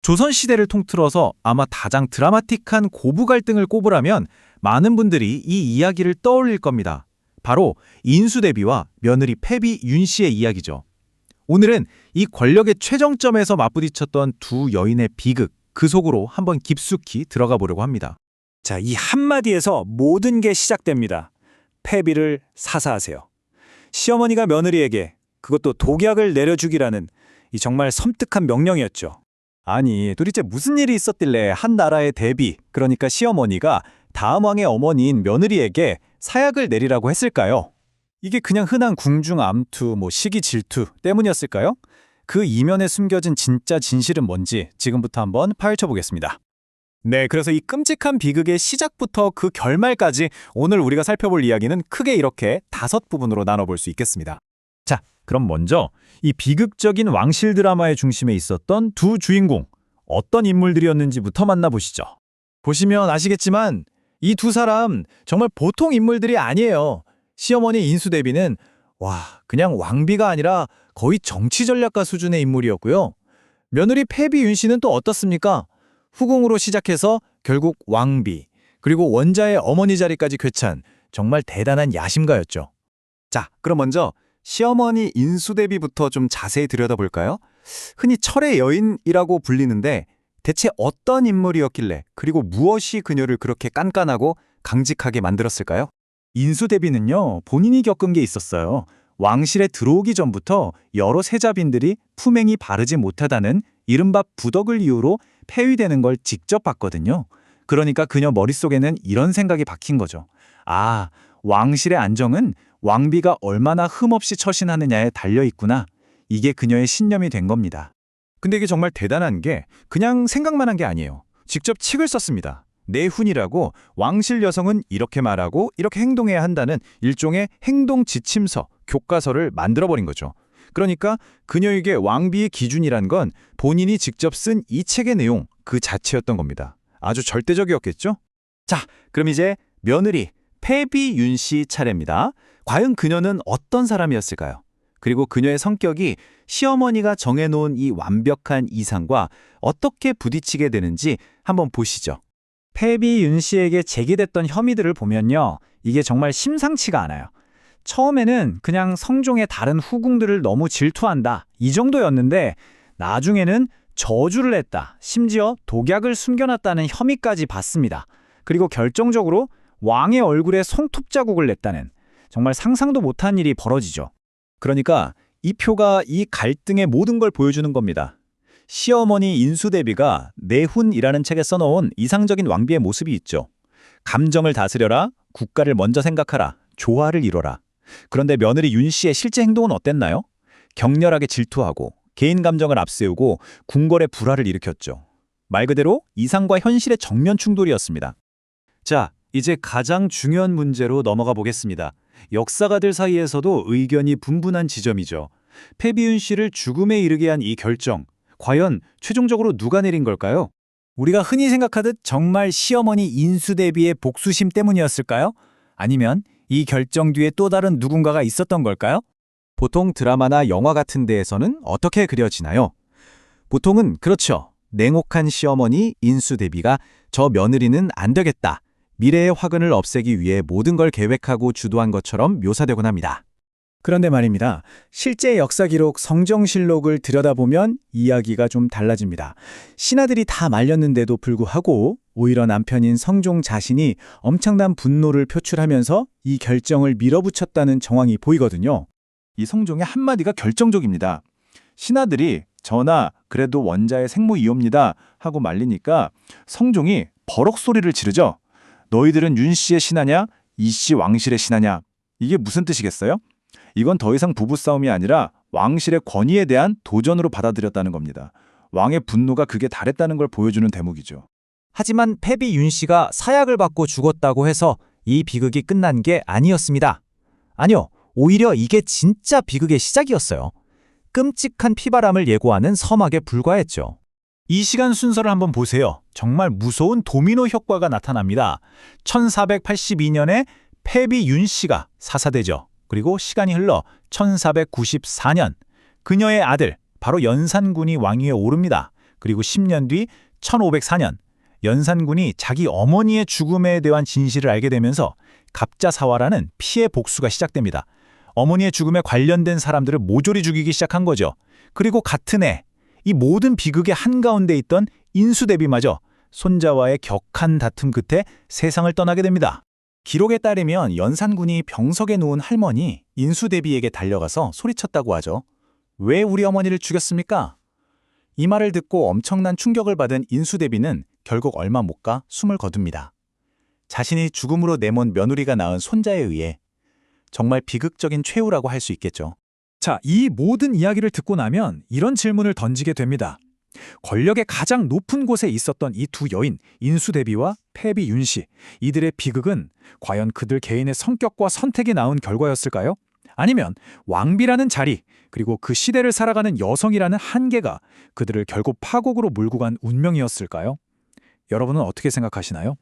조선시대를 통틀어서 아마 가장 드라마틱한 고부 갈등을 꼽으라면 많은 분들이 이 이야기를 떠올릴 겁니다. 바로 인수대비와 며느리 패비 윤씨의 이야기죠. 오늘은 이 권력의 최정점에서 맞부딪혔던 두 여인의 비극, 그 속으로 한번 깊숙이 들어가 보려고 합니다. 자, 이 한마디에서 모든 게 시작됩니다. 패비를 사사하세요. 시어머니가 며느리에게 그것도 독약을 내려주기라는 이 정말 섬뜩한 명령이었죠. 아니, 도대체 무슨 일이 있었길래 한 나라의 대비, 그러니까 시어머니가 다음 왕의 어머니인 며느리에게 사약을 내리라고 했을까요? 이게 그냥 흔한 궁중 암투, 시기 질투 때문이었을까요? 그 이면에 숨겨진 진짜 진실은 뭔지 지금부터 한번 파헤쳐 보겠습니다. 네, 그래서 이 끔찍한 비극의 시작부터 그 결말까지 오늘 우리가 살펴볼 이야기는 크게 이렇게 5부분으로 나눠볼 수 있겠습니다. 자, 그럼 먼저 이 비극적인 왕실 드라마의 중심에 있었던 두 주인공, 어떤 인물들이었는지부터 만나보시죠. 보시면 아시겠지만 이 두 사람 정말 보통 인물들이 아니에요. 시어머니 인수대비는 그냥 왕비가 아니라 거의 정치 전략가 수준의 인물이었고요. 며느리 패비 윤씨는 또 어떻습니까? 후궁으로 시작해서 결국 왕비, 그리고 원자의 어머니 자리까지 괴찬 정말 대단한 야심가였죠. 자, 그럼 먼저 시어머니 인수대비부터 좀 자세히 들여다볼까요? 흔히 철의 여인이라고 불리는데 대체 어떤 인물이었길래, 그리고 무엇이 그녀를 그렇게 깐깐하고 강직하게 만들었을까요? 인수대비는요, 본인이 겪은 게 있었어요. 왕실에 들어오기 전부터 여러 세자빈들이 품행이 바르지 못하다는 이른바 부덕을 이유로 폐위되는 걸 직접 봤거든요. 그러니까 그녀 머릿속에는 이런 생각이 박힌 거죠. 왕실의 안정은 왕비가 얼마나 흠없이 처신하느냐에 달려있구나. 이게 그녀의 신념이 된 겁니다. 근데 이게 정말 대단한 게 그냥 생각만 한 게 아니에요. 직접 칙을 썼습니다. 내훈이라고 왕실 여성은 이렇게 말하고 이렇게 행동해야 한다는 일종의 행동 지침서, 교과서를 만들어버린 거죠. 그러니까 그녀에게 왕비의 기준이란 건 본인이 직접 쓴 이 책의 내용 그 자체였던 겁니다. 아주 절대적이었겠죠? 자, 그럼 이제 며느리 패비 윤씨 차례입니다. 과연 그녀는 어떤 사람이었을까요? 그리고 그녀의 성격이 시어머니가 정해놓은 이 완벽한 이상과 어떻게 부딪히게 되는지 한번 보시죠. 패비 윤씨에게 제기됐던 혐의들을 보면요, 이게 정말 심상치가 않아요. 처음에는 그냥 성종의 다른 후궁들을 너무 질투한다, 이 정도였는데 나중에는 저주를 했다, 심지어 독약을 숨겨놨다는 혐의까지 받습니다. 그리고 결정적으로 왕의 얼굴에 손톱자국을 냈다는 정말 상상도 못한 일이 벌어지죠. 그러니까 이 표가 이 갈등의 모든 걸 보여주는 겁니다. 시어머니 인수대비가 내훈이라는 책에 써놓은 이상적인 왕비의 모습이 있죠. 감정을 다스려라, 국가를 먼저 생각하라, 조화를 이뤄라. 그런데 며느리 윤씨의 실제 행동은 어땠나요? 격렬하게 질투하고 개인 감정을 앞세우고 궁궐의 불화를 일으켰죠. 말 그대로 이상과 현실의 정면 충돌이었습니다. 자, 이제 가장 중요한 문제로 넘어가 보겠습니다. 역사가들 사이에서도 의견이 분분한 지점이죠. 패비윤 씨를 죽음에 이르게 한 이 결정, 과연 최종적으로 누가 내린 걸까요? 우리가 흔히 생각하듯 정말 시어머니 인수대비의 복수심 때문이었을까요? 아니면 이 결정 뒤에 또 다른 누군가가 있었던 걸까요? 보통 드라마나 영화 같은 데에서는 어떻게 그려지나요? 보통은 그렇죠. 냉혹한 시어머니 인수대비가 저 며느리는 안 되겠다, 미래의 화근을 없애기 위해 모든 걸 계획하고 주도한 것처럼 묘사되곤 합니다. 그런데 말입니다. 실제 역사 기록 성정실록을 들여다보면 이야기가 좀 달라집니다. 신하들이 다 말렸는데도 불구하고 오히려 남편인 성종 자신이 엄청난 분노를 표출하면서 이 결정을 밀어붙였다는 정황이 보이거든요. 이 성종의 한마디가 결정적입니다. 신하들이 전하, 그래도 원자의 생모이옵니다 하고 말리니까 성종이 버럭 소리를 지르죠. 너희들은 윤씨의 신하냐? 이씨 왕실의 신하냐? 이게 무슨 뜻이겠어요? 이건 더 이상 부부싸움이 아니라 왕실의 권위에 대한 도전으로 받아들였다는 겁니다. 왕의 분노가 극에 달했다는 걸 보여주는 대목이죠. 하지만 패비 윤씨가 사약을 받고 죽었다고 해서 이 비극이 끝난 게 아니었습니다. 아니요, 오히려 이게 진짜 비극의 시작이었어요. 끔찍한 피바람을 예고하는 서막에 불과했죠. 이 시간 순서를 한번 보세요. 정말 무서운 도미노 효과가 나타납니다. 1482년에 패비 윤씨가 사사되죠. 그리고 시간이 흘러 1494년 그녀의 아들 바로 연산군이 왕위에 오릅니다. 그리고 10년 뒤 1504년 연산군이 자기 어머니의 죽음에 대한 진실을 알게 되면서 갑자사화라는 피해 복수가 시작됩니다. 어머니의 죽음에 관련된 사람들을 모조리 죽이기 시작한 거죠. 그리고 같은 해 이 모든 비극의 한가운데 있던 인수대비마저 손자와의 격한 다툼 끝에 세상을 떠나게 됩니다. 기록에 따르면 연산군이 병석에 누운 할머니 인수대비에게 달려가서 소리쳤다고 하죠. 왜 우리 어머니를 죽였습니까? 이 말을 듣고 엄청난 충격을 받은 인수대비는 결국 얼마 못 가 숨을 거둡니다. 자신이 죽음으로 내몬 며느리가 낳은 손자에 의해 정말 비극적인 최후라고 할 수 있겠죠. 자, 이 모든 이야기를 듣고 나면 이런 질문을 던지게 됩니다. 권력의 가장 높은 곳에 있었던 이 두 여인, 인수대비와 패비 윤씨, 이들의 비극은 과연 그들 개인의 성격과 선택이 낳은 결과였을까요? 아니면 왕비라는 자리, 그리고 그 시대를 살아가는 여성이라는 한계가 그들을 결국 파국으로 몰고 간 운명이었을까요? 여러분은 어떻게 생각하시나요?